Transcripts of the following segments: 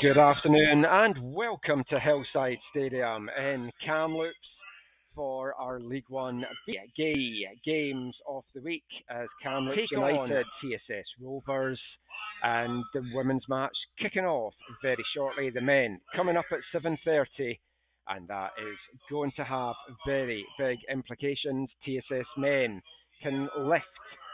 Good afternoon and welcome to Hillside Stadium in Kamloops for our League One games of the week as Kamloops United, TSS Rovers, and the women's match kicking off very shortly. The men coming up at 7:30, and that is going to have very big implications. TSS men can lift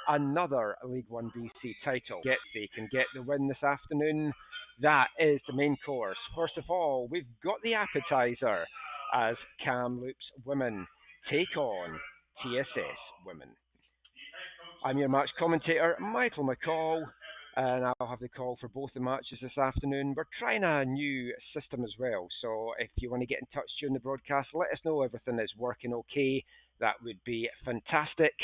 another League 1BC title. They can get the win this afternoon. That is the main course. First of all, we've got the appetizer as Kamloops women take on TSS women. I'm your match commentator, Michael McCall, and I'll have the call for both the matches this afternoon. We're trying a new system as well, so if you want to get in touch during the broadcast, let us know everything is working okay. That would be fantastic.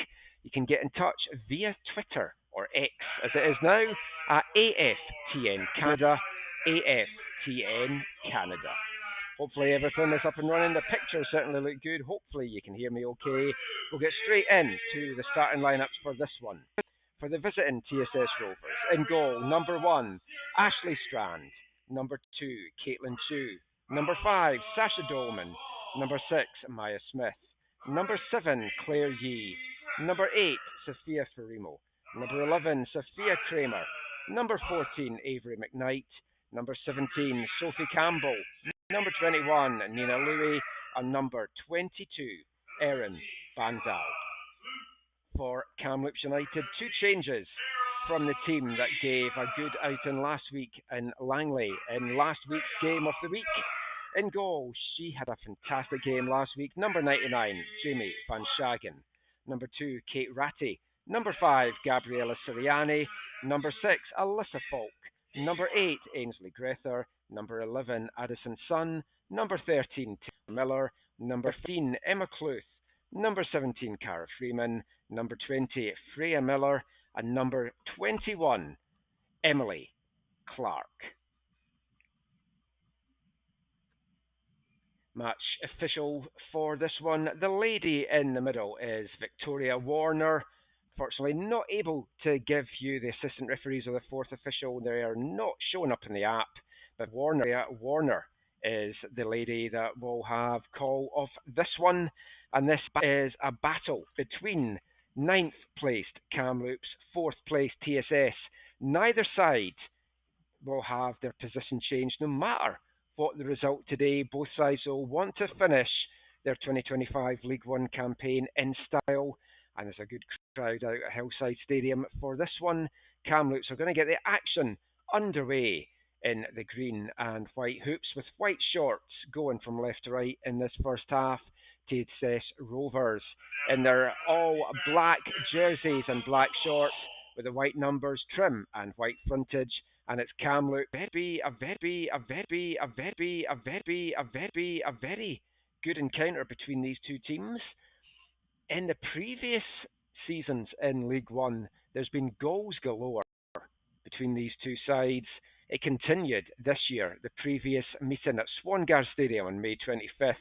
You can get in touch via Twitter, or X as it is now, at AFTN Canada, AFTN Canada. Hopefully everything is up and running. The pictures certainly look good. Hopefully you can hear me okay. We'll get straight into the starting lineups for this one. For the visiting TSS Rovers, in goal, number 1, Ashley Strand. Number 2, Caitlin Chu. Number 5, Sasha Dolman. Number 6, Maya Smith. Number 7, Claire Yee. Number 8, Sophia Ferrimo. Number 11, Sophia Kramer. Number 14, Avery McKnight. Number 17, Sophie Campbell. Number 21, Nina Louie. And number 22, Erin Van Daal. For Kamloops United, 2 changes from the team that gave a good outing last week in Langley in last week's game of the week. In goal, she had a fantastic game last week. Number 99, Jamie Van Schagen. Number 2, Kate Ratty. Number 5, Gabriella Siriani. Number 6, Alyssa Falk. Number 8, Ainsley Grether. Number 11, Addison Sun. Number 13, Taylor Miller. Number 15, Emma Cluth. Number 17, Cara Freeman. Number 20, Freya Miller. And number 21, Emily Clark. Match official for this one. The lady in the middle is Victoria Warner. Fortunately, not able to give you the assistant referees or the fourth official. They are not showing up in the app. But Warner is the lady that will have call of this one. And this is a battle between 9th placed Kamloops, 4th placed TSS. Neither side will have their position changed no matter what the result today. Both sides will want to finish their 2025 League One campaign in style, and there's a good crowd out at Hillside Stadium for this one. Kamloops are going to get the action underway in the green and white hoops with white shorts going from left to right in this first half. TSS Rovers in their all black jerseys and black shorts with the white numbers, trim and white frontage. And it's Kamloops. A very good encounter between these two teams. In the previous seasons in League One, there's been goals galore between these two sides. It continued this year. The previous meeting at Swangar Stadium on May 25th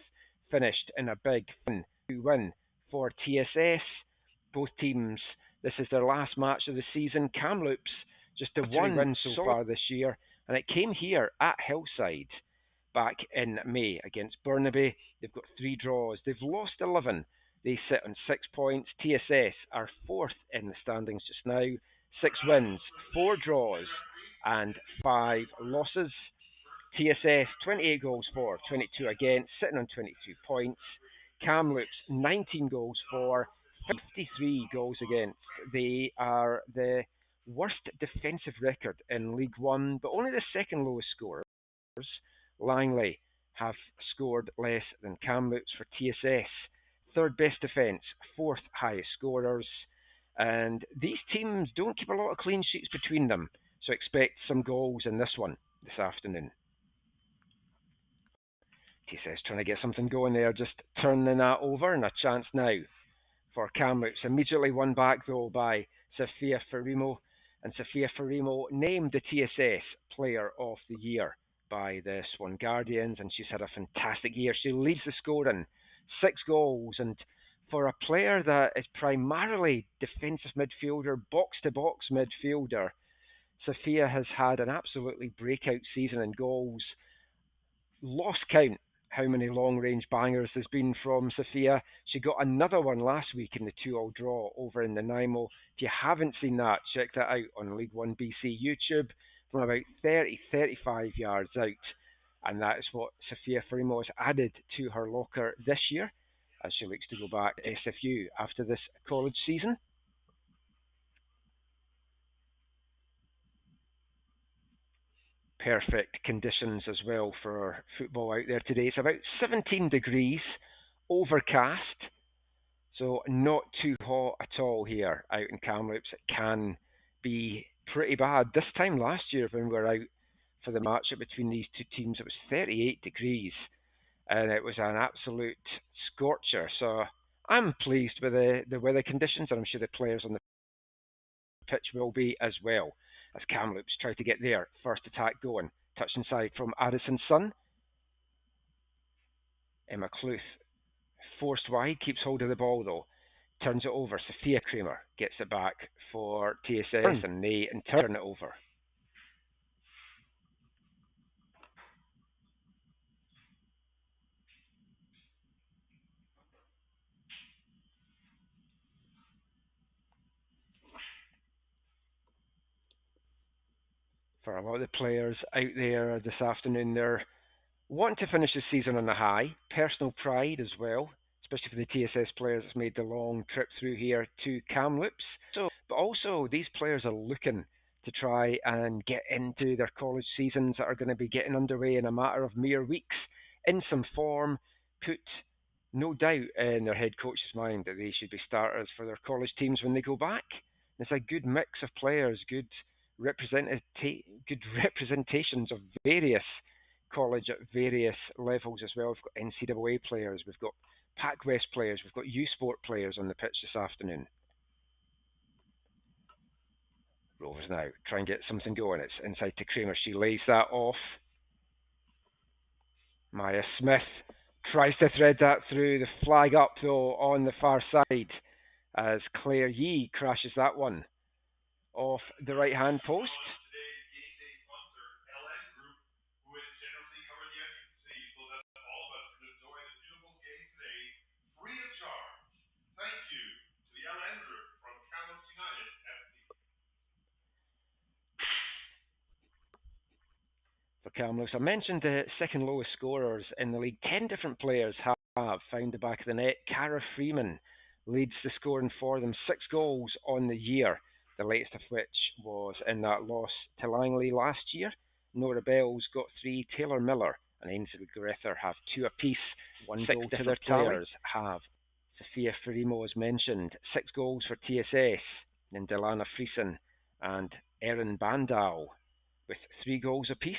finished in a big 2 win for TSS. Both teams, this is their last match of the season. Kamloops just the 1 win so far this year, and it came here at Hillside back in May against Burnaby. They've got 3 draws. They've lost 11. They sit on 6 points. TSS are 4th in the standings just now. 6 wins, 4 draws, and 5 losses. TSS 28 goals for, 22 against, sitting on 22 points. Kamloops 19 goals for, 53 goals against. They are the worst defensive record in League One, but only the second lowest scorers. Langley have scored less than Kamloops for TSS. 3rd best defence, 4th highest scorers. And these teams don't keep a lot of clean sheets between them, so expect some goals in this one this afternoon. TSS trying to get something going there, just turning that over, and a chance now for Kamloops. Immediately won back though by Sophia Ferrimo, and Sophia Ferrimo named the TSS Player of the Year by the Swan Guardians, and she's had a fantastic year. She leads the scoring, 6 goals, and for a player that is primarily defensive midfielder, box-to-box midfielder, Sophia has had an absolutely breakout season in goals. Lost count how many long range bangers there's been from Sophia. She got another one last week in the 2-all draw over in Nanaimo. If you haven't seen that, check that out on L1BC YouTube from about 30, 35 yards out. And that is what Sophia Farimo has added to her locker this year as she looks to go back to SFU after this college season. Perfect conditions as well for football out there today. It's about 17 degrees, overcast, so not too hot at all here out in Kamloops. It can be pretty bad. This time last year when we were out for the matchup between these two teams, it was 38 degrees and it was an absolute scorcher. So I'm pleased with the weather conditions, and I'm sure the players on the pitch will be as well, as Kamloops try to get their first attack going. Touch inside from Addison's son. Emma Cluth forced wide, keeps hold of the ball though. Turns it over. Sophia Kramer gets it back for TSS, and they in turn turn it over. For a lot of the players out there this afternoon, they're wanting to finish the season on a high. Personal pride as well, especially for the TSS players that's made the long trip through here to Kamloops. But also these players are looking to try and get into their college seasons that are going to be getting underway in a matter of mere weeks in some form, put no doubt in their head coach's mind that they should be starters for their college teams when they go back. It's a good mix of players, good representations of various college at various levels as well. We've got NCAA players, we've got Pac West players, we've got U Sport players on the pitch this afternoon. Rovers now try and get something going. It's inside to Kramer. She lays that off. Maya Smith tries to thread that through. The flag up though on the far side as Claire Yee crashes that one off the right hand post. For Kamloops, I mentioned the second lowest scorers in the league. 10 different players have found the back of the net. Cara Freeman leads the scoring for them. 6 goals on the year, the latest of which was in that loss to Langley last year. Nora Bell's got 3. Taylor Miller and Ainsley Grether have 2 apiece. 1 goal to their players have. Sophia Farimo, as mentioned, 6 goals for TSS. Then Delana Friesen and Erin Bandal with 3 goals apiece.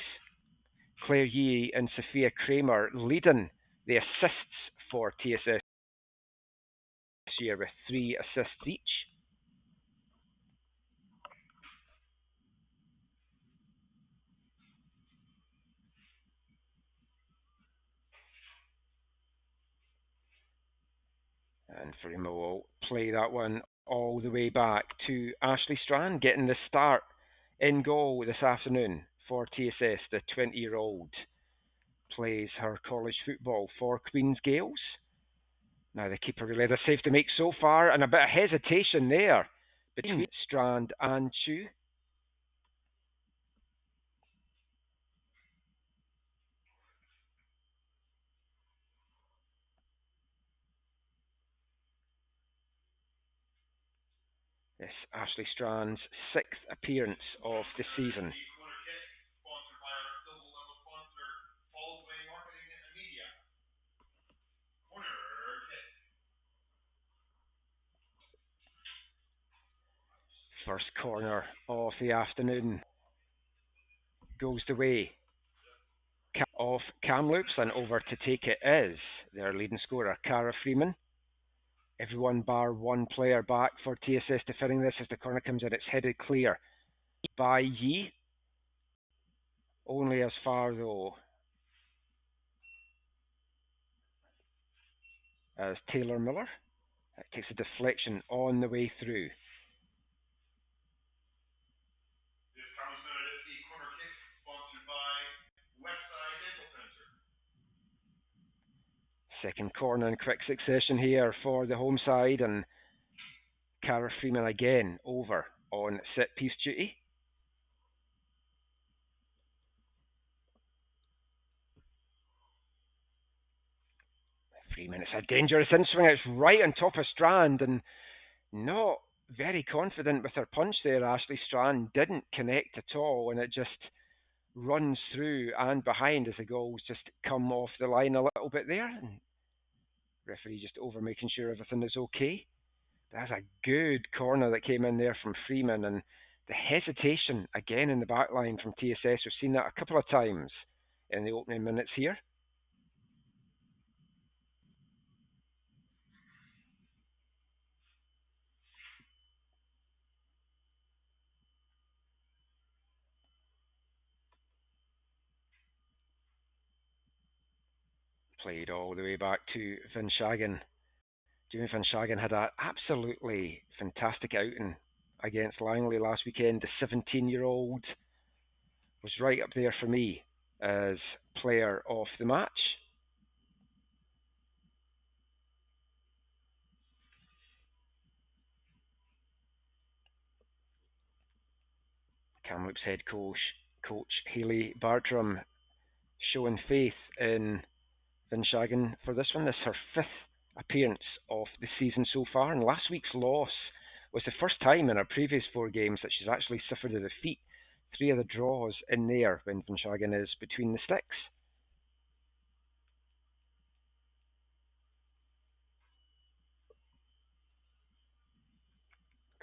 Claire Yee and Sophia Kramer leading the assists for TSS this year with 3 assists each. And Farimo will play that one all the way back to Ashley Strand, getting the start in goal this afternoon for TSS. The 20-year-old plays her college football for Queen's Gales. Now the keeper really had a save to make so far, and a bit of hesitation there between Strand and Chu. This Ashley Strand's 6th appearance of the season. First corner of the afternoon goes the way of Kamloops, and over to take it is their leading scorer, Cara Freeman. Everyone bar one player back for TSS defending this as the corner comes in. It's headed clear by Yee. Only as far though as Taylor Miller. That takes a deflection on the way through. Second corner in quick succession here for the home side, and Cara Freeman again over on set piece duty. Freeman, it's a dangerous in-swing. It's right on top of Strand, and not very confident with her punch there. Ashley Strand didn't connect at all, and it just runs through and behind as the goals just come off the line a little bit there. And referee just over making sure everything is okay. That's a good corner that came in there from Freeman, and the hesitation again in the back line from TSS. We've seen that a couple of times in the opening minutes here. Played all the way back to Vinshagen. Jamie Vinshagen had an absolutely fantastic outing against Langley last weekend. The 17-year-old was right up there for me as player of the match. Kamloops head coach Hayley Bartram showing faith in Vinshagen for this one. This is her fifth appearance of the season so far, and last week's loss was the first time in her previous four games that she's actually suffered a defeat. Three of the draws in there when Vinshagen is between the sticks.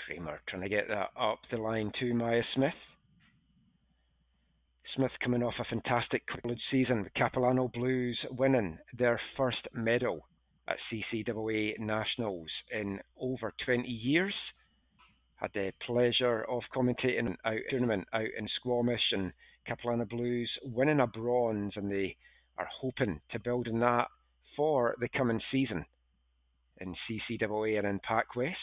Kramer trying to get that up the line to Maya Smith. Smith coming off a fantastic college season with Capilano Blues winning their first medal at CCAA Nationals in over 20 years. Had the pleasure of commentating a tournament out in Squamish, and Capilano Blues winning a bronze, and they are hoping to build on that for the coming season in CCAA and in Pac West.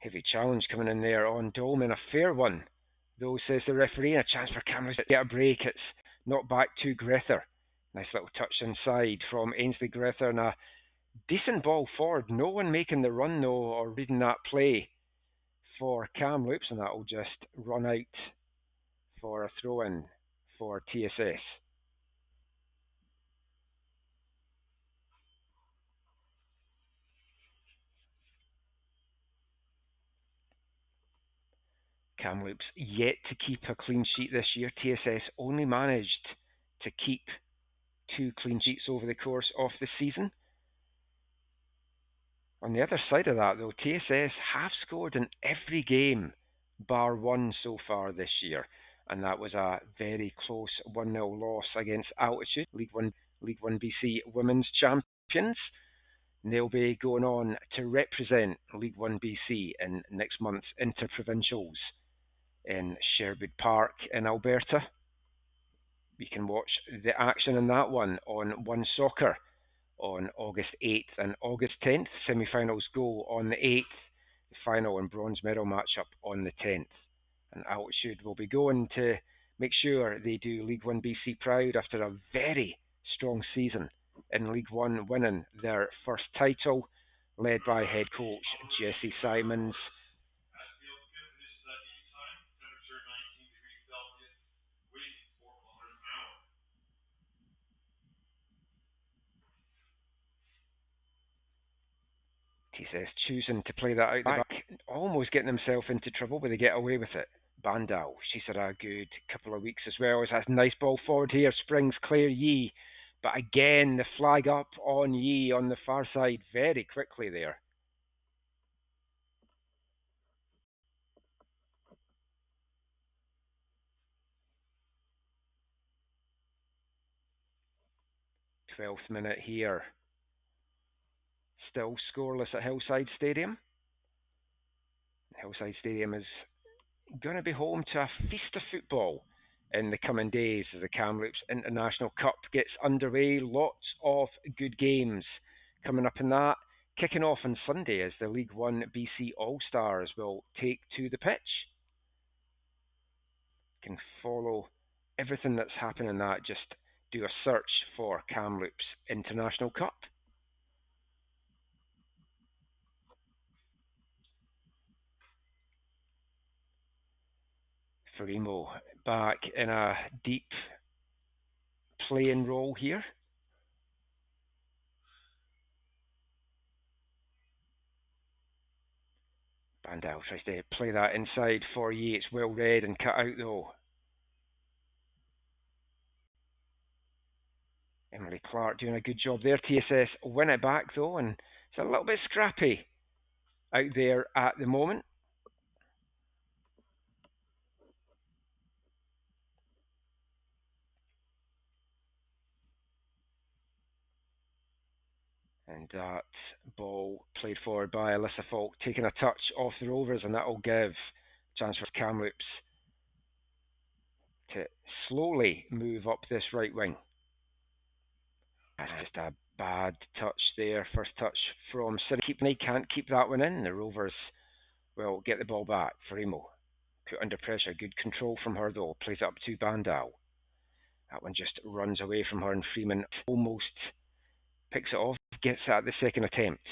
Heavy challenge coming in there on Dolman, a fair one, though, says the referee, and a chance for Kamloops to get a break. It's not back to Grether. Nice little touch inside from Ainsley Grether, and a decent ball forward. No one making the run, though, or reading that play for Kamloops, and that will just run out for a throw-in for TSS. Kamloops yet to keep a clean sheet this year. TSS only managed to keep 2 clean sheets over the course of the season. On the other side of that, though, TSS have scored in every game bar one so far this year, and that was a very close 1-0 loss against Altitude, L1BC Women's Champions. And they'll be going on to represent L1BC in next month's Interprovincials in Sherwood Park in Alberta. You can watch the action in that one on One Soccer on August 8th and August 10th. Semi-finals go on the 8th, the final and bronze medal matchup on the 10th. And Altitude will be going to make sure they do League 1BC proud after a very strong season in League 1, winning their first title, led by head coach Jesse Simons. TSS choosing to play that out the back, almost getting himself into trouble, but they get away with it. Bandal, she's had a good couple of weeks as well. It's a nice ball forward here, springs Claire Yee, but again the flag up on Yee on the far side very quickly there. Twelfth minute here. Still scoreless at Hillside Stadium. Hillside Stadium is going to be home to a feast of football in the coming days as the Kamloops International Cup gets underway. Lots of good games coming up in that. Kicking off on Sunday as the League 1BC All-Stars will take to the pitch. Can follow everything that's happening in that. Just do a search for Kamloops International Cup. Farimo back in a deep playing role here. Bandel tries to play that inside for Yi. It's well read and cut out though. Emily Clark doing a good job there. TSS win it back though, and it's a little bit scrappy out there at the moment. And that ball played forward by Alyssa Falk, taking a touch off the Rovers, and that will give a chance for Kamloops to slowly move up this right wing. Just a bad touch there. First touch from Siri. Can't keep that one in. The Rovers will get the ball back. Farimo put under pressure. Good control from her though. Plays it up to Bandal. That one just runs away from her, and Freeman almost picks it off. Gets at the second attempt.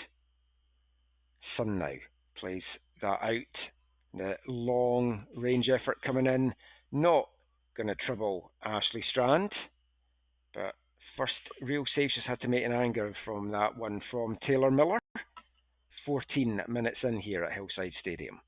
Sun now plays that out. The long range effort coming in. Not going to trouble Ashley Strand. But first real save she's had to make in anger from that one from Taylor Miller. 14 minutes in here at Hillside Stadium.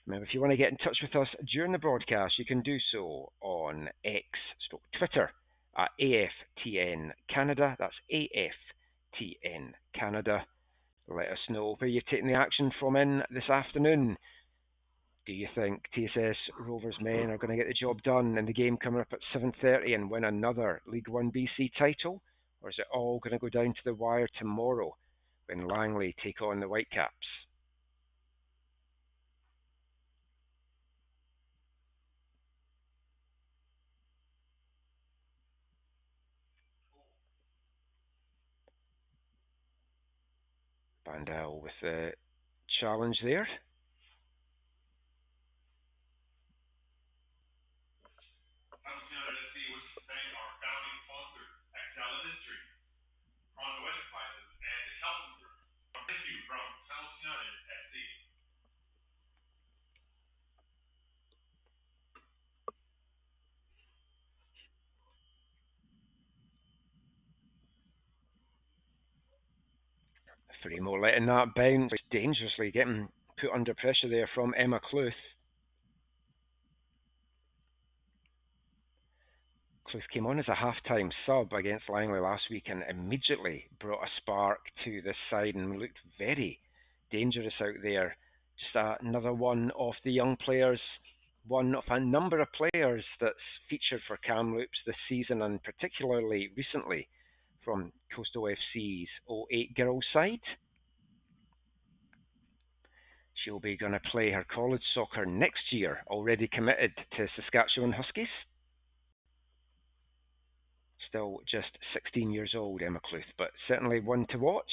Now, if you want to get in touch with us during the broadcast, you can do so on X/Twitter at AFTN Canada. That's AFTN Canada. Let us know where you're taking the action from in this afternoon. Do you think TSS Rovers men are going to get the job done in the game coming up at 7:30 and win another League 1BC title? Or is it all going to go down to the wire tomorrow when Langley take on the Whitecaps? Bandel with the challenge there. Farimo letting that bounce dangerously, getting put under pressure there from Emma Cluth. Cluth came on as a half-time sub against Langley last week and immediately brought a spark to this side and looked very dangerous out there. Just another one of the young players, one of a number of players that's featured for Kamloops this season and particularly recently from Coastal FC's 08 girls side. She'll be going to play her college soccer next year, already committed to Saskatchewan Huskies. Still just 16 years old, Emma Cluth, but certainly one to watch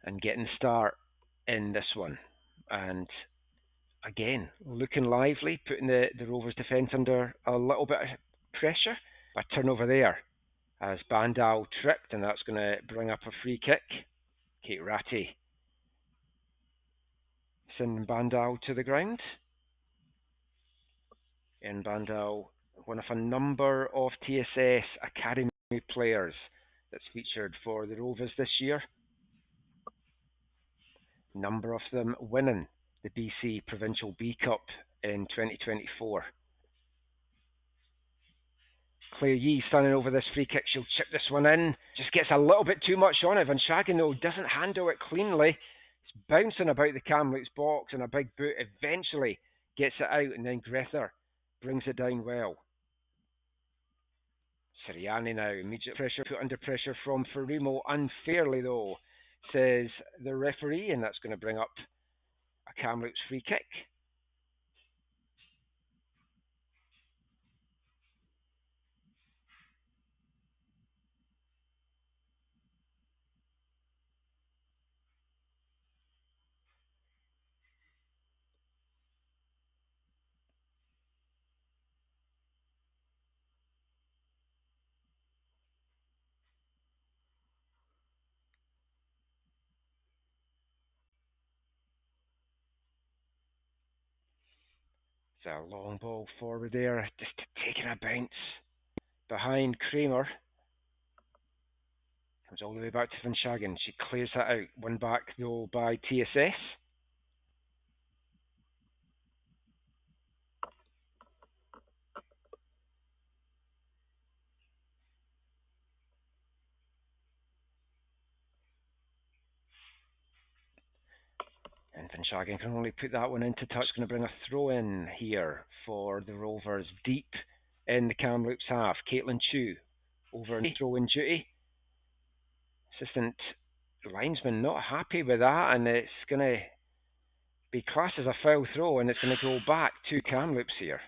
and getting the start in this one. And again, looking lively, putting the Rovers defence under a little bit of pressure. A turnover there as Bandal tripped, and that's going to bring up a free kick. Kate Ratty sending Bandal to the ground. And Bandal, one of a number of TSS Academy players that's featured for the Rovers this year. Number of them winning the BC Provincial B Cup in 2024. Claire Yee standing over this free kick. She'll chip this one in. Just gets a little bit too much on it. Van Schagen, though, doesn't handle it cleanly. It's bouncing about the Kamloops box, and a big boot eventually gets it out, and then Grether brings it down well. Siriani now, immediate pressure, put under pressure from Farimo, unfairly though, says the referee, and that's going to bring up a Kamloops free kick. a long ball forward there, just taking a bounce behind Kramer. Comes all the way back to Vinshagen. She clears that out. One back though by TSS. And Vinshagen can only put that one into touch. Going to bring a throw in here for the Rovers deep in the Kamloops half. Caitlin Chu over in throw in duty. Assistant linesman not happy with that, and it's going to be classed as a foul throw, and it's going to go back to Kamloops here.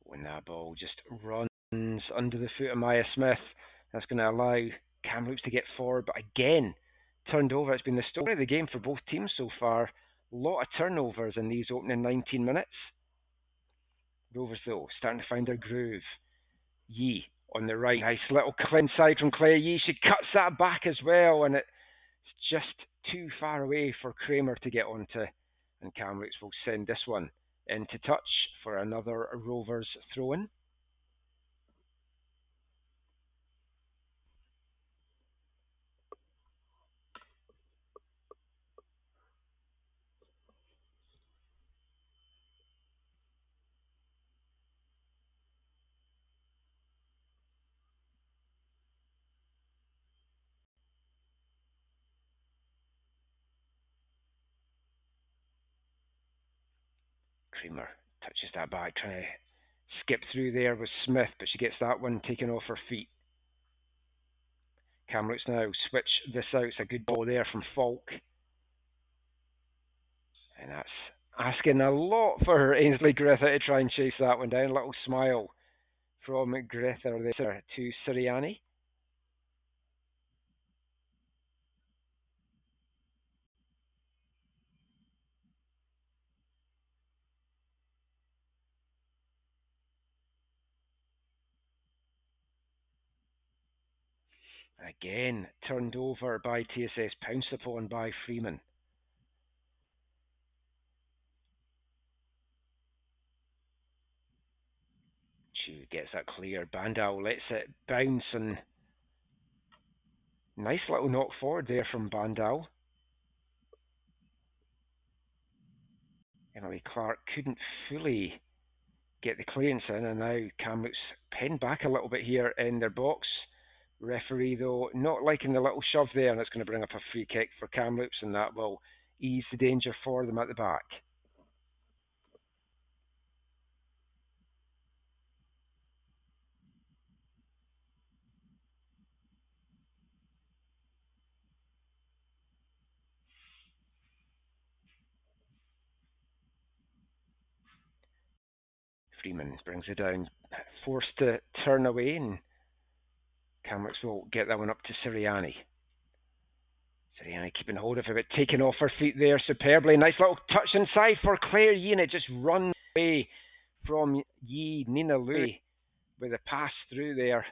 When that ball just runs under the foot of Maya Smith, that's going to allow Kamloops to get forward, but again, turned over. It's been the story of the game for both teams so far. A lot of turnovers in these opening 19 minutes. Rovers, though, starting to find their groove. Yee on the right. Nice little inside from Claire Yee. She cuts that back as well, and it's just too far away for Kramer to get onto. And Kamloops will send this one into touch for another Rovers throw-in. Kramer touches that back, trying to skip through there with Smith, but she gets that one taken off her feet. Kamloops now switch this out. It's a good ball there from Falk. And that's asking a lot for Ainsley Grither to try and chase that one down. A little smile from Grither there to Sirianni. Again, turned over by TSS, pounced upon by Freeman. Chu gets that clear. Bandau lets it bounce, and nice little knock forward there from Bandau. Emily Clark couldn't fully get the clearance in, and now Kamloops pinned back a little bit here in their box. Referee, though, not liking the little shove there, and it's going to bring up a free kick for Kamloops, and that will ease the danger for them at the back. Freeman brings it down, forced to turn away, and Kamloops will get that one up to Sirianni. Sirianni keeping hold of it, but taking off her feet there superbly. Nice little touch inside for Claire Yee, and it just runs away from Yee. Nina Louis with a pass through there.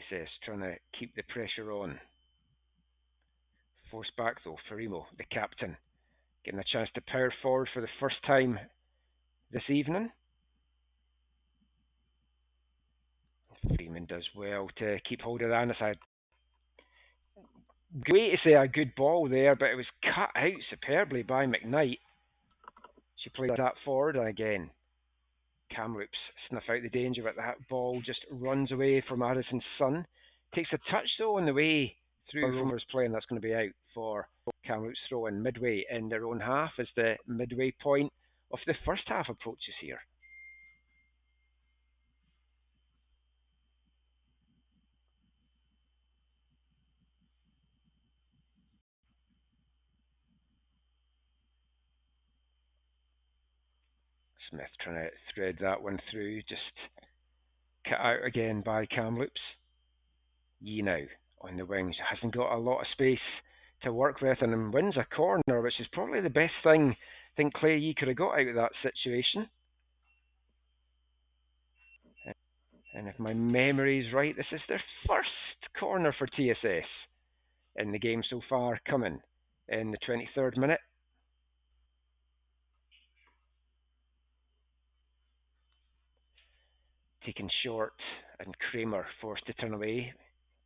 TSS trying to keep the pressure on. Forced back though, Farimo, the captain, getting a chance to power forward for the first time this evening. Freeman does well to keep hold of that. It's way to say a good ball there, but it was cut out superbly by McKnight. She plays that forward, and again, Kamloops snuff out the danger, but that ball just runs away from Addison's son. Takes a touch though on the way through Rovers play, and that's going to be out for Kamloops throw in midway in their own half as the midway point of the first half approaches here. Smith trying to thread that one through, just Cut out again by Kamloops. Yee now on the wings. Hasn't got a lot of space to work with and wins a corner, which is probably the best thing I think Clay Yee could have got out of that situation. And if my memory is right, this is their first corner for TSS in the game so far, coming in the 23rd minute. Taken short, and Kramer forced to turn away.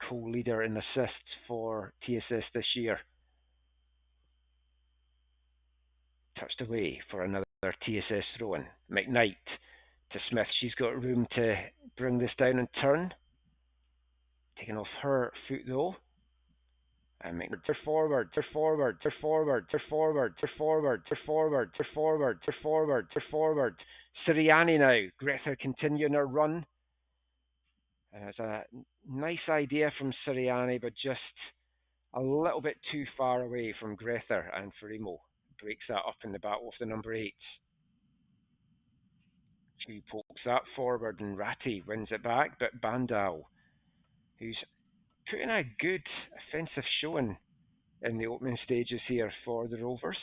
Co-leader in assists for TSS this year. Touched away for another TSS throw-in. McKnight to Smith. She's got room to bring this down and turn. Taken off her foot though. And make forward, forward, forward, forward, forward, forward, forward, forward, forward. Sirianni now. Grether continuing her run. And it's a nice idea from Sirianni, but just a little bit too far away from Grether, and Farimo breaks that up in the battle of the number 8. She pokes that forward, and Ratty wins it back, but Bandal, who's putting a good offensive showing in the opening stages here for the Rovers.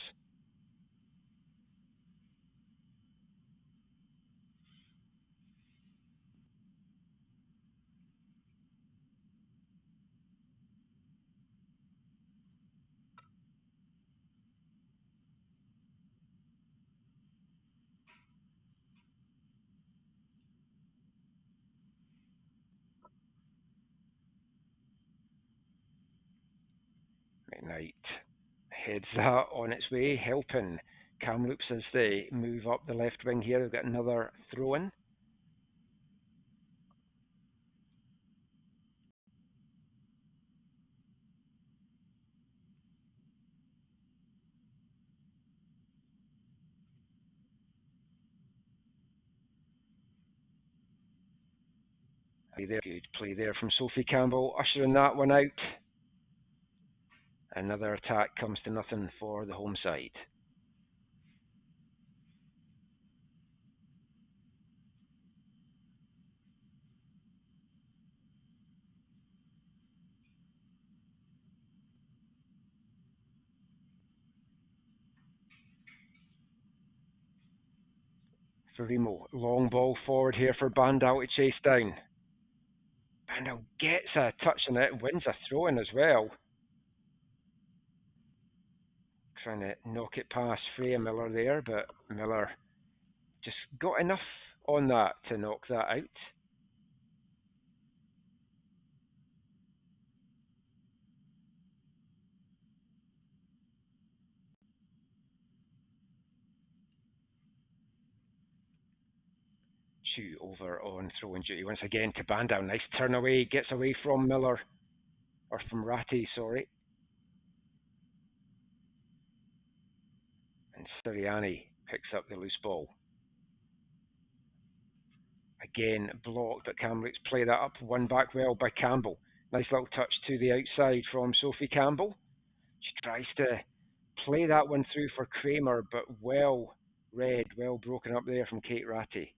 McKnight heads that on its way, helping Kamloops as they move up the left wing here. They've got another throw-in. Good play there from Sophie Campbell, ushering that one out. Another attack comes to nothing for the home side. Farimo, long ball forward here for Bandal to chase down. Bandal gets a touch on it, wins a throw-in as well. Trying to knock it past Freya Miller there, but Miller just got enough on that to knock that out. Chu over on throwing duty once again to Bandal. Nice turn away, gets away from Miller, or from Ratty, sorry. And Sirianni picks up the loose ball. Again blocked, but Kamloops play that up, won back well by Campbell. Nice little touch to the outside from Sophie Campbell. She tries to play that one through for Kramer, but well read, well broken up there from Kate Ratty.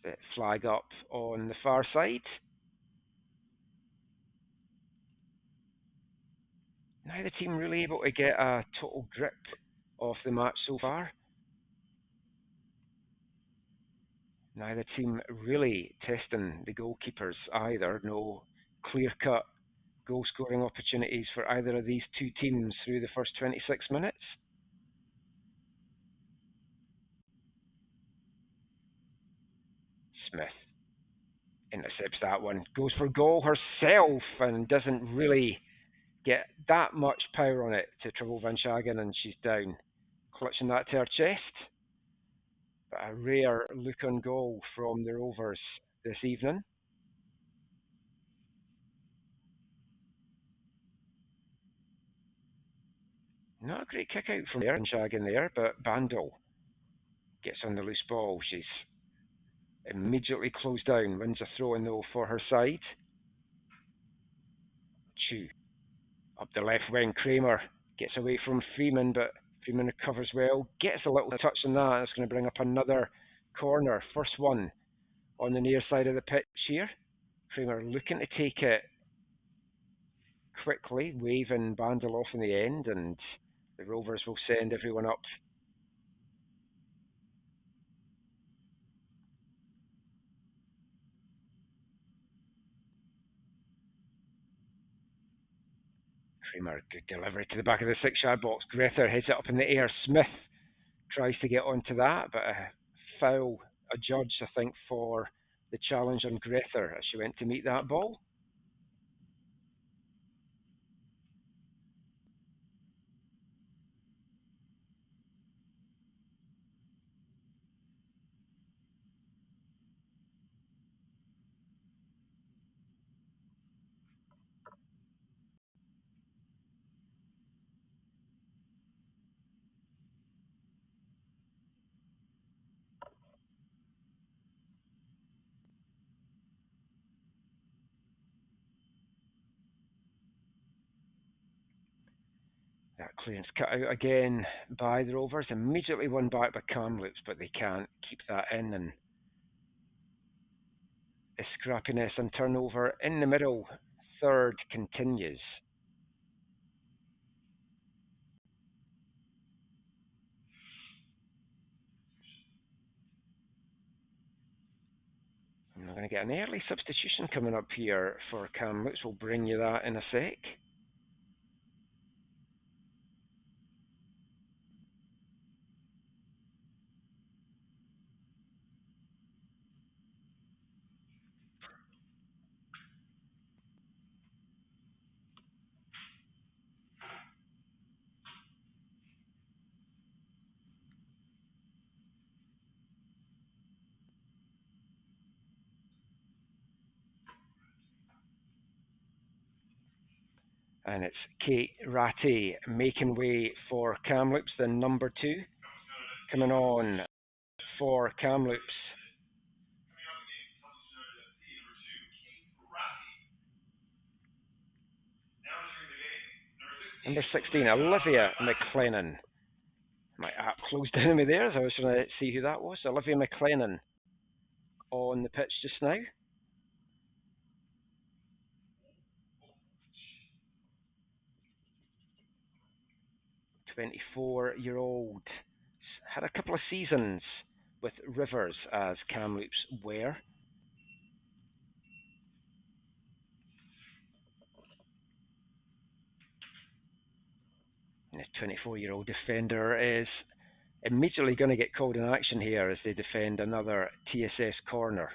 The flag up on the far side. Neither team really able to get a total grip of the match so far. Neither team really testing the goalkeepers either. No clear-cut goal-scoring opportunities for either of these two teams through the first 26 minutes. Smith intercepts that one, goes for goal herself and doesn't really get that much power on it to trouble Van Schagen, and she's down. Clutching that to her chest. But a rare look on goal from the Rovers this evening. Not a great kick out from Van Schagen there, but Bandel gets on the loose ball. She's immediately closed down, wins a throw-in though for her side. Chu up the left wing. Kramer gets away from Freeman, but Freeman recovers well, gets a little touch on that. It's going to bring up another corner, first one on the near side of the pitch here. Kramer looking to take it quickly, waving Bandel off in the end, and the Rovers will send everyone up. Kramer, good delivery to the back of the 6 yard box. Grether heads it up in the air. Smith tries to get onto that, but a foul adjudged, I think, for the challenge on Grether as she went to meet that ball. That clearance cut out again by the Rovers, immediately won back by Kamloops, but they can't keep that in, and the scrappiness and turnover in the middle third continues. And we're going to get an early substitution coming up here for Kamloops. We'll bring you that in a sec. And it's Kate Ratty making way for Kamloops, the number 2, coming on for Kamloops. Number 16, Olivia McLennan. My app closed down on me there as I was trying to see who that was. Olivia McLennan on the pitch just now. 24-year-old. Had a couple of seasons with Rivers as Kamloops were. And the 24-year-old defender is immediately going to get called in action here as they defend another TSS corner.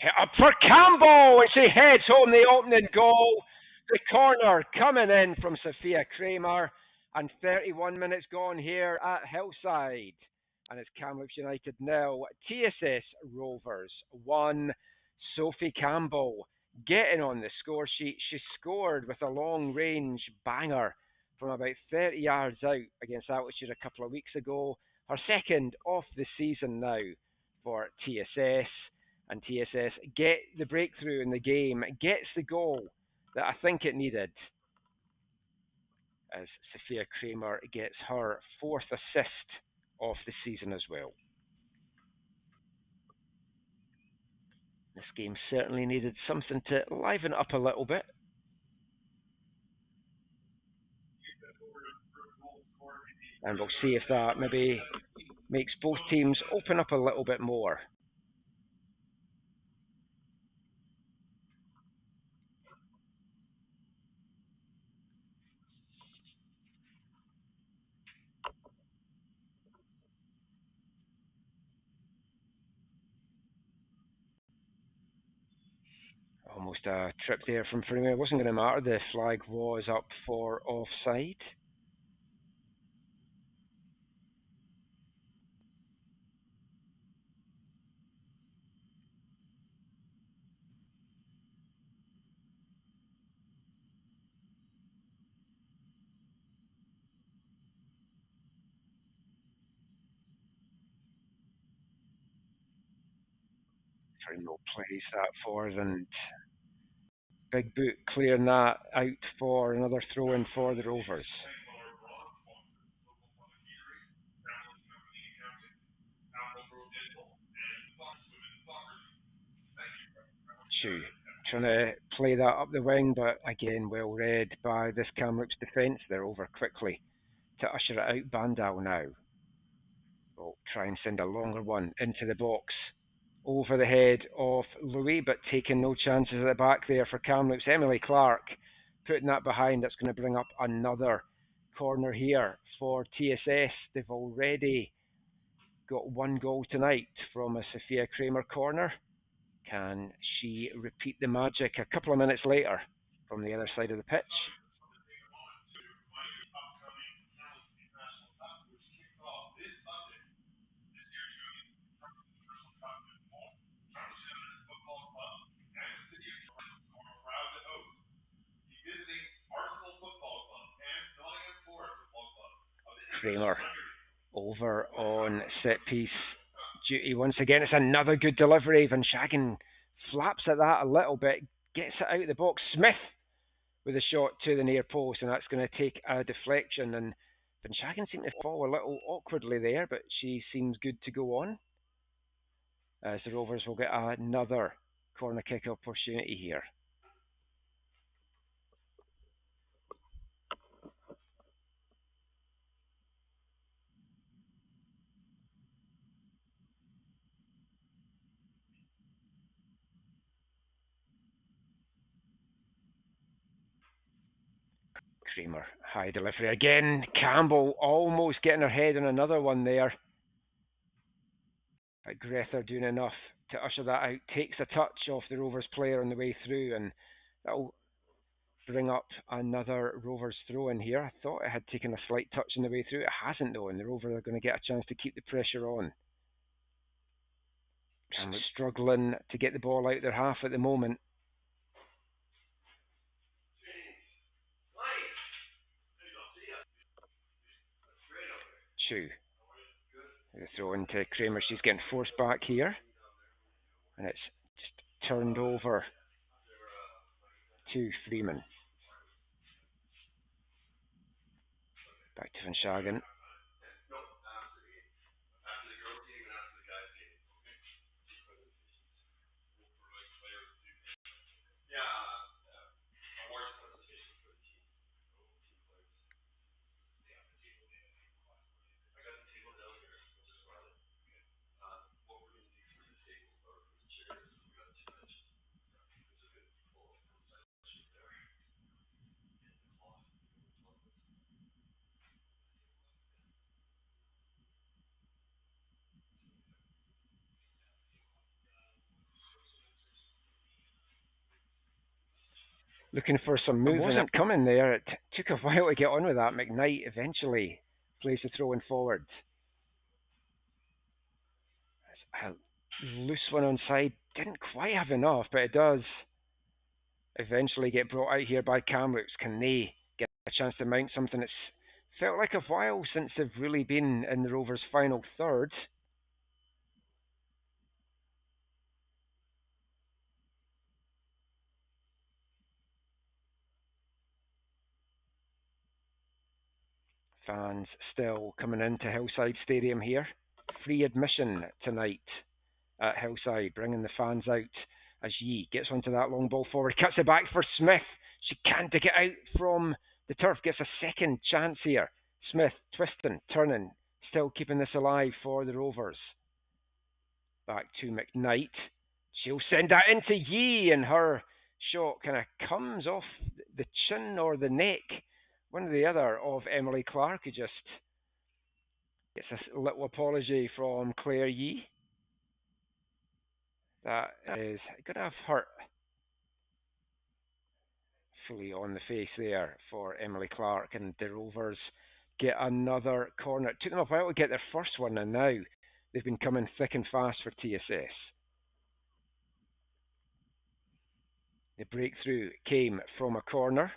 Hit up for Campbell, and she heads home the opening goal. The corner coming in from Sophia Kramer, and 31 minutes gone here at Hillside. And it's Kamloops United now, TSS Rovers 1. Sophie Campbell getting on the score sheet. She scored with a long range banger from about 30 yards out against Altitude a couple of weeks ago. Her second of the season now for TSS. And TSS get the breakthrough in the game, gets the goal that I think it needed, as Sophia Kramer gets her 4th assist of the season as well. This game certainly needed something to liven up a little bit. And we'll see if that maybe makes both teams open up a little bit more. Almost a trip there from Freeman. It wasn't going to matter. The flag was up for offside. Freeman plays that forward, and Big boot clearing that out for another throw in for the Rovers. Shoe trying to play that up the wing, but again, well read by this Kamloops defence. They're over quickly to usher it out. Bandal now will try and send a longer one into the box over the head of Louis, but taking no chances at the back there for Kamloops. Emily Clark putting that behind. That's going to bring up another corner here for TSS. They've already got one goal tonight from a Sophia Kramer corner. Can she repeat the magic a couple of minutes later from the other side of the pitch? Kramer over on set piece duty once again. It's another good delivery. Van Schagen flaps at that a little bit, gets it out of the box. Smith with a shot to the near post, and that's going to take a deflection. And Van Schagen seemed to fall a little awkwardly there, but she seems good to go on as the Rovers will get another corner kick opportunity here. Kramer, high delivery again. Campbell almost getting her head on another one there. But Grether doing enough to usher that out. Takes a touch off the Rovers player on the way through, and that'll bring up another Rovers throw in here. I thought it had taken a slight touch on the way through. It hasn't though, and the Rovers are going to get a chance to keep the pressure on. Kamloops struggling to get the ball out their half at the moment. Chu. The throw into Kramer. She's getting forced back here. And it's just turned over to Freeman. Back to Van Schagen. Looking for some movement. It wasn't coming there. It took a while to get on with that. McKnight eventually plays the throw in forward. A loose one on side. Didn't quite have enough, but it does eventually get brought out here by Kamloops. Can they get a chance to mount something? It's felt like a while since they've really been in the Rovers' final third. Fans still coming into Hillside Stadium here. Free admission tonight at Hillside, bringing the fans out as Yee gets onto that long ball forward, cuts it back for Smith. She can't dig it out from the turf, gets a second chance here. Smith twisting, turning, still keeping this alive for the Rovers. Back to McKnight. She'll send that into Yee, and her shot kind of comes off the chin or the neck, one or the other, of Emily Clark, who just gets a little apology from Claire Yee. That is going to have hurt fully on the face there for Emily Clark, and the Rovers get another corner. It took them a while to get their first one, and now they've been coming thick and fast for TSS. The breakthrough came from a corner,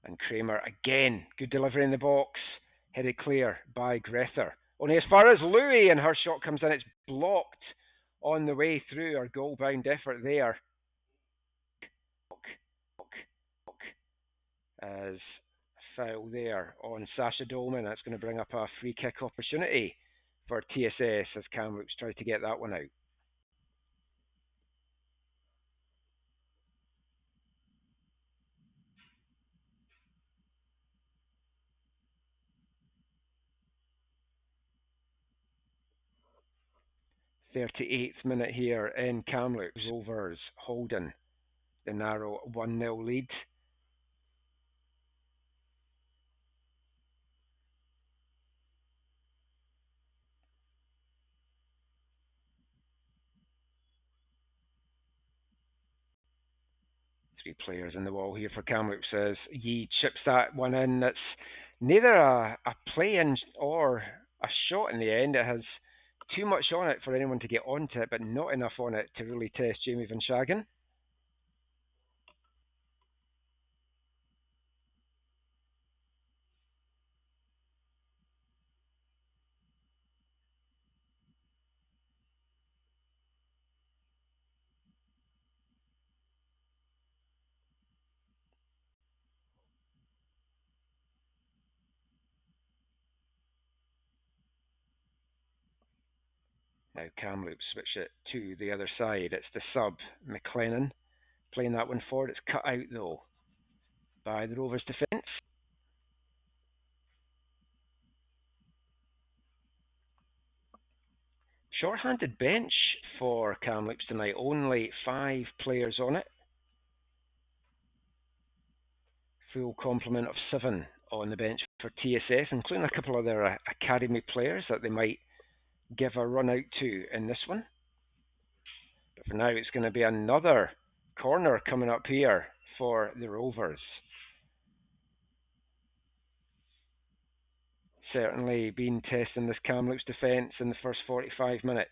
and Kramer again, good delivery in the box, headed clear by Grether. Only as far as Louis, and her shot comes in, it's blocked on the way through. Our goal-bound effort there. as foul there on Sasha Dolman. That's going to bring up a free kick opportunity for TSS as Kamloops try to get that one out. 38th minute here in Kamloops. Rovers holding the narrow 1-0 lead. Three players in the wall here for Kamloops as Yi chips that one in. That's neither a play in or a shot in the end. It has too much on it for anyone to get onto it, but not enough on it to really test Jamie Van Schagen. Now Kamloops switch it to the other side. It's the sub, McLennan, playing that one forward. It's cut out though by the Rovers defence. Short-handed bench for Kamloops tonight. Only 5 players on it. Full complement of 7 on the bench for TSS, including a couple of their academy players that they might give a run out to in this one. But for now, it's going to be another corner coming up here for the Rovers. Certainly been testing this Kamloops defence in the first 45 minutes.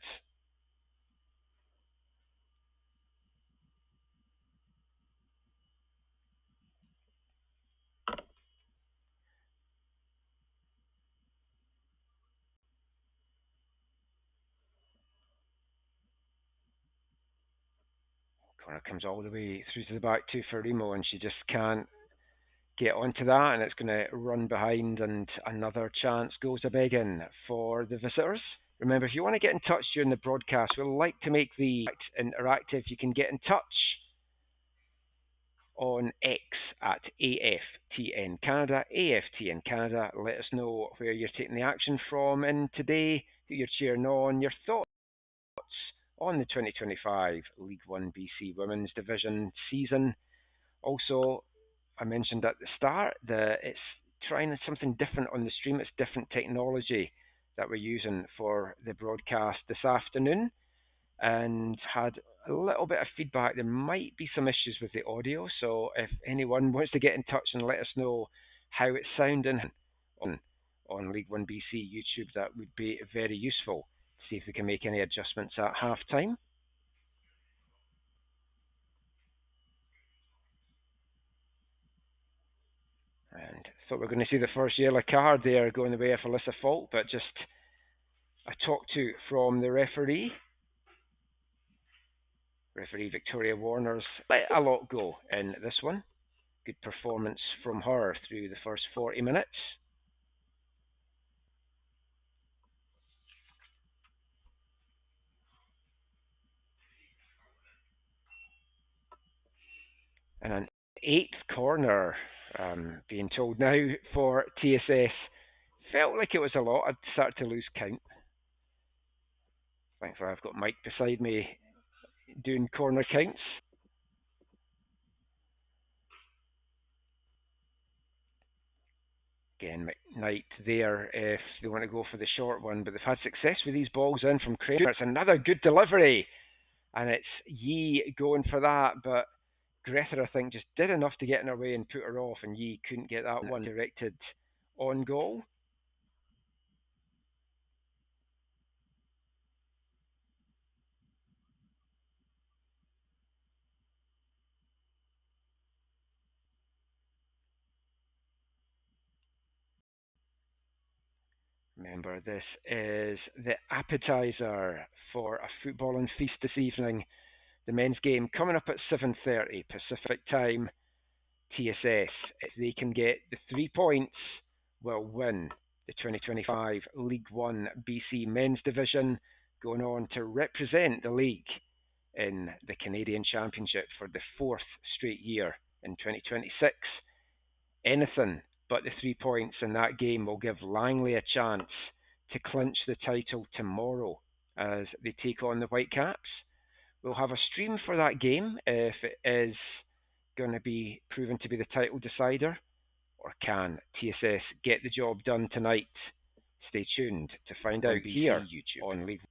Corner comes all the way through to the back to Farimo, and she just can't get onto that, and it's going to run behind, and another chance goes a begging for the visitors. Remember, if you want to get in touch during the broadcast, we'd like to make the interactive. You can get in touch on X at AFTN Canada, AFTN Canada. Let us know where you're taking the action from and today, who you're cheering on, your thoughts on the 2025 League 1 BC Women's Division season. Also, I mentioned at the start that it's trying something different on the stream. It's different technology that we're using for the broadcast this afternoon, and had a little bit of feedback. There might be some issues with the audio, so if anyone wants to get in touch and let us know how it's sounding on League 1 BC YouTube, that would be very useful. See if we can make any adjustments at half time. And thought we were going to see the first yellow card there going the way of Alyssa Fault, but just a talk to from the referee. Referee Victoria Warner's let a lot go in this one. Good performance from her through the first 40 minutes. And an 8th corner being told now for TSS. Felt like it was a lot. I'd started to lose count. Thankfully, I've got Mike beside me doing corner counts. Again, McKnight there if they want to go for the short one, but they've had success with these balls in from Kramer. It's another good delivery, and it's Yi going for that, but Grether, I think, just did enough to get in her way and put her off, and Yi couldn't get that one directed on goal. Remember, this is the appetizer for a footballing feast this evening. The men's game coming up at 7:30 Pacific time. TSS. If they can get the 3 points, will win the 2025 League 1 BC Men's Division, going on to represent the league in the Canadian Championship for the fourth straight year in 2026. Anything but the 3 points in that game will give Langley a chance to clinch the title tomorrow as they take on the Whitecaps. We'll have a stream for that game if it is going to be proven to be the title decider, or can TSS get the job done tonight? Stay tuned to find out here YouTube on League.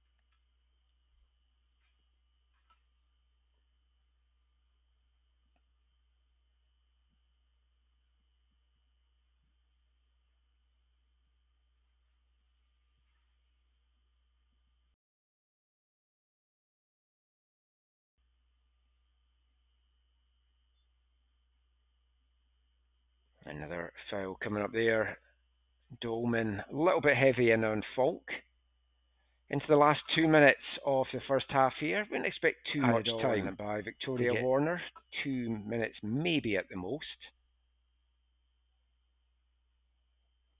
Another foul coming up there. Dolman a little bit heavy in on Falk. Into the last 2 minutes of the first half here. Wouldn't expect too much time by Victoria Warner. 2 minutes maybe at the most.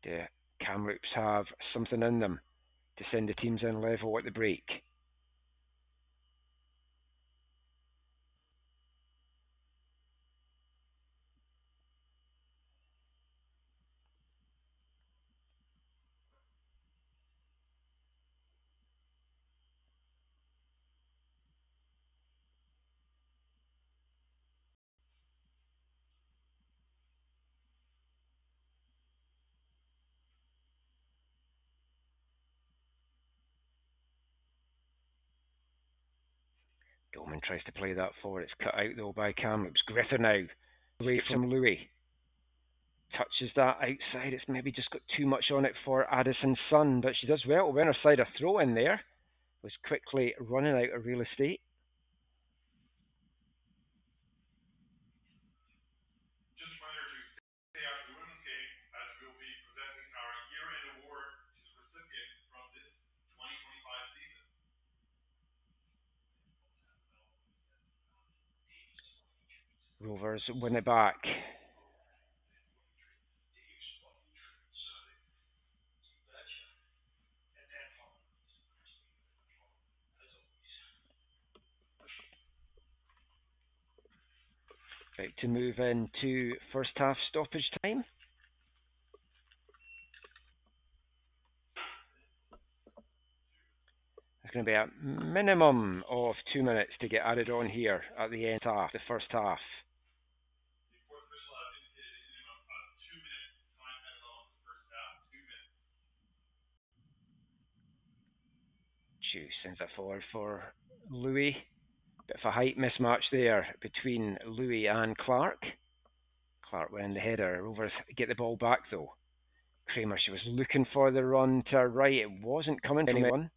The Kamloops have something in them to send the teams in level at the break. Dolman tries to play that forward. It's cut out though by Kamloops. Greta now away from Louis. Touches that outside. It's maybe just got too much on it for Addison Sun, but she does well to win her side. A throw in there. Was quickly running out of real estate. Rovers win it back. About to move into first half stoppage time. There's going to be a minimum of 2 minutes to get added on here at the end of the first half. Chu sends that forward for Louis. Bit of a height mismatch there between Louis and Clark. Clark winning the header. Rovers get the ball back though. Kramer, she was looking for the run to her right. It wasn't coming from anyone.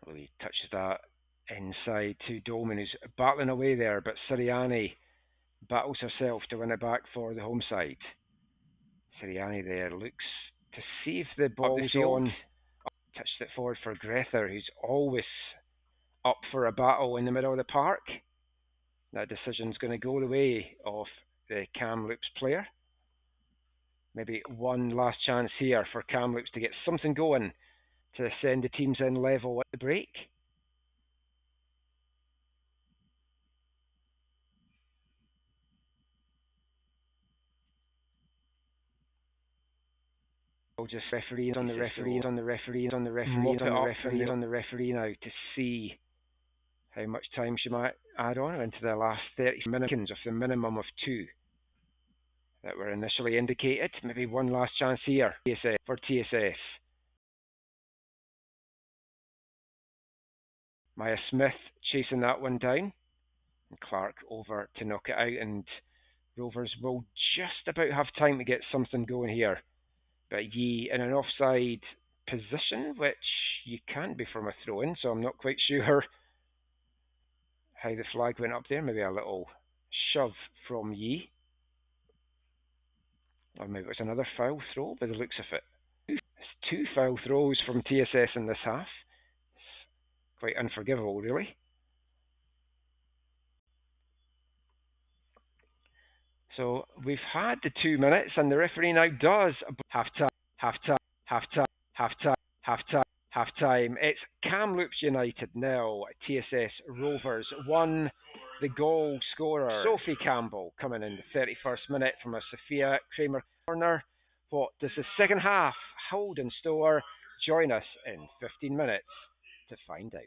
Louis touches that inside to Dolman, who's battling away there, but Sirianni battles herself to win it back for the home side. Sirianni there looks to see if the ball's on. Touched it forward for Grether, who's always up for a battle in the middle of the park. That decision's going to go the way of the Kamloops player. Maybe one last chance here for Kamloops to get something going to send the teams in level at the break. We'll just referees on the referees on the referees on the referees on the referees on the referee now to see how much time she might add on into the last 30 minutes of the minimum of 2 that were initially indicated. Maybe one last chance here for TSS. Maya Smith chasing that one down. And Clark over to knock it out, and Rovers will just about have time to get something going here. But Yee in an offside position, which you can't be from a throw-in, so I'm not quite sure how the flag went up there. Maybe a little shove from Yee. Or maybe it was another foul throw by the looks of it. It's two foul throws from TSS in this half. It's quite unforgivable, really. So we've had the 2 minutes, and the referee now does half time, half time, half time, half time, half time, half time. It's Kamloops United nil, TSS Rovers 1. The goal scorer, Sophie Campbell, coming in the 31st minute from a Sophia Kramer corner. What does the second half hold in store? Join us in 15 minutes to find out.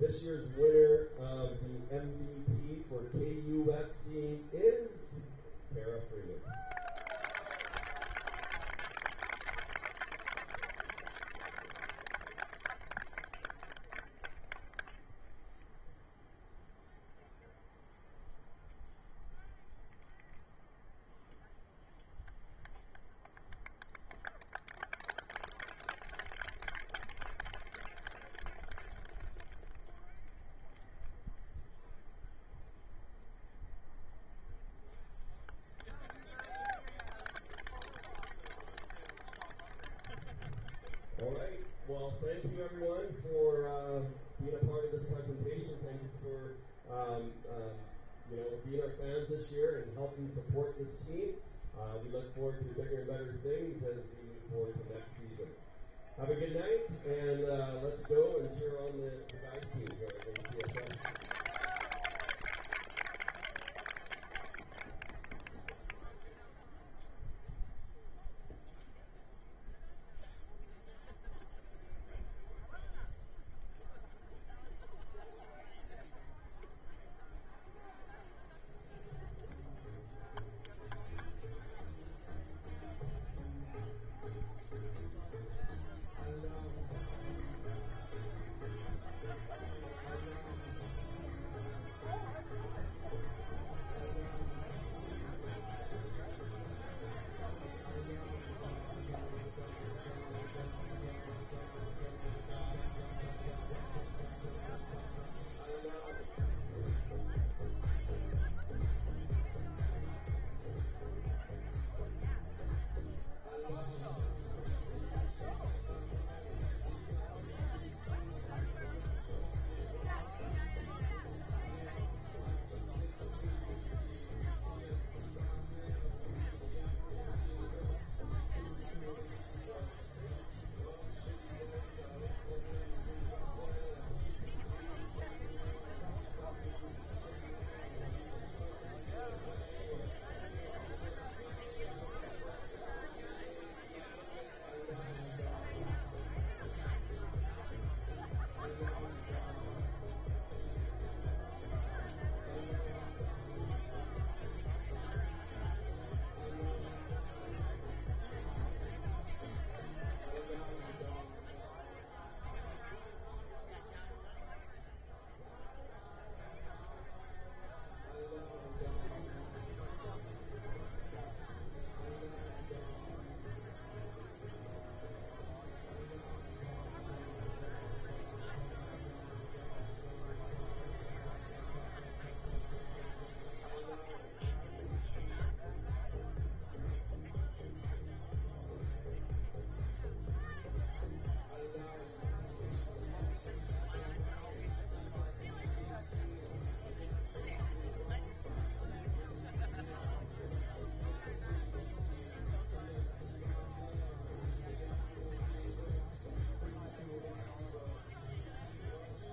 This year's winner of the MVP for KUFC is Kara Freeman. All right. Well, thank you everyone for being a part of this presentation. Thank you for being our fans this year and helping support this team. We look forward to bigger and better things as we move forward to next season. Have a good night, and let's go and cheer on the guys' team here against TSS.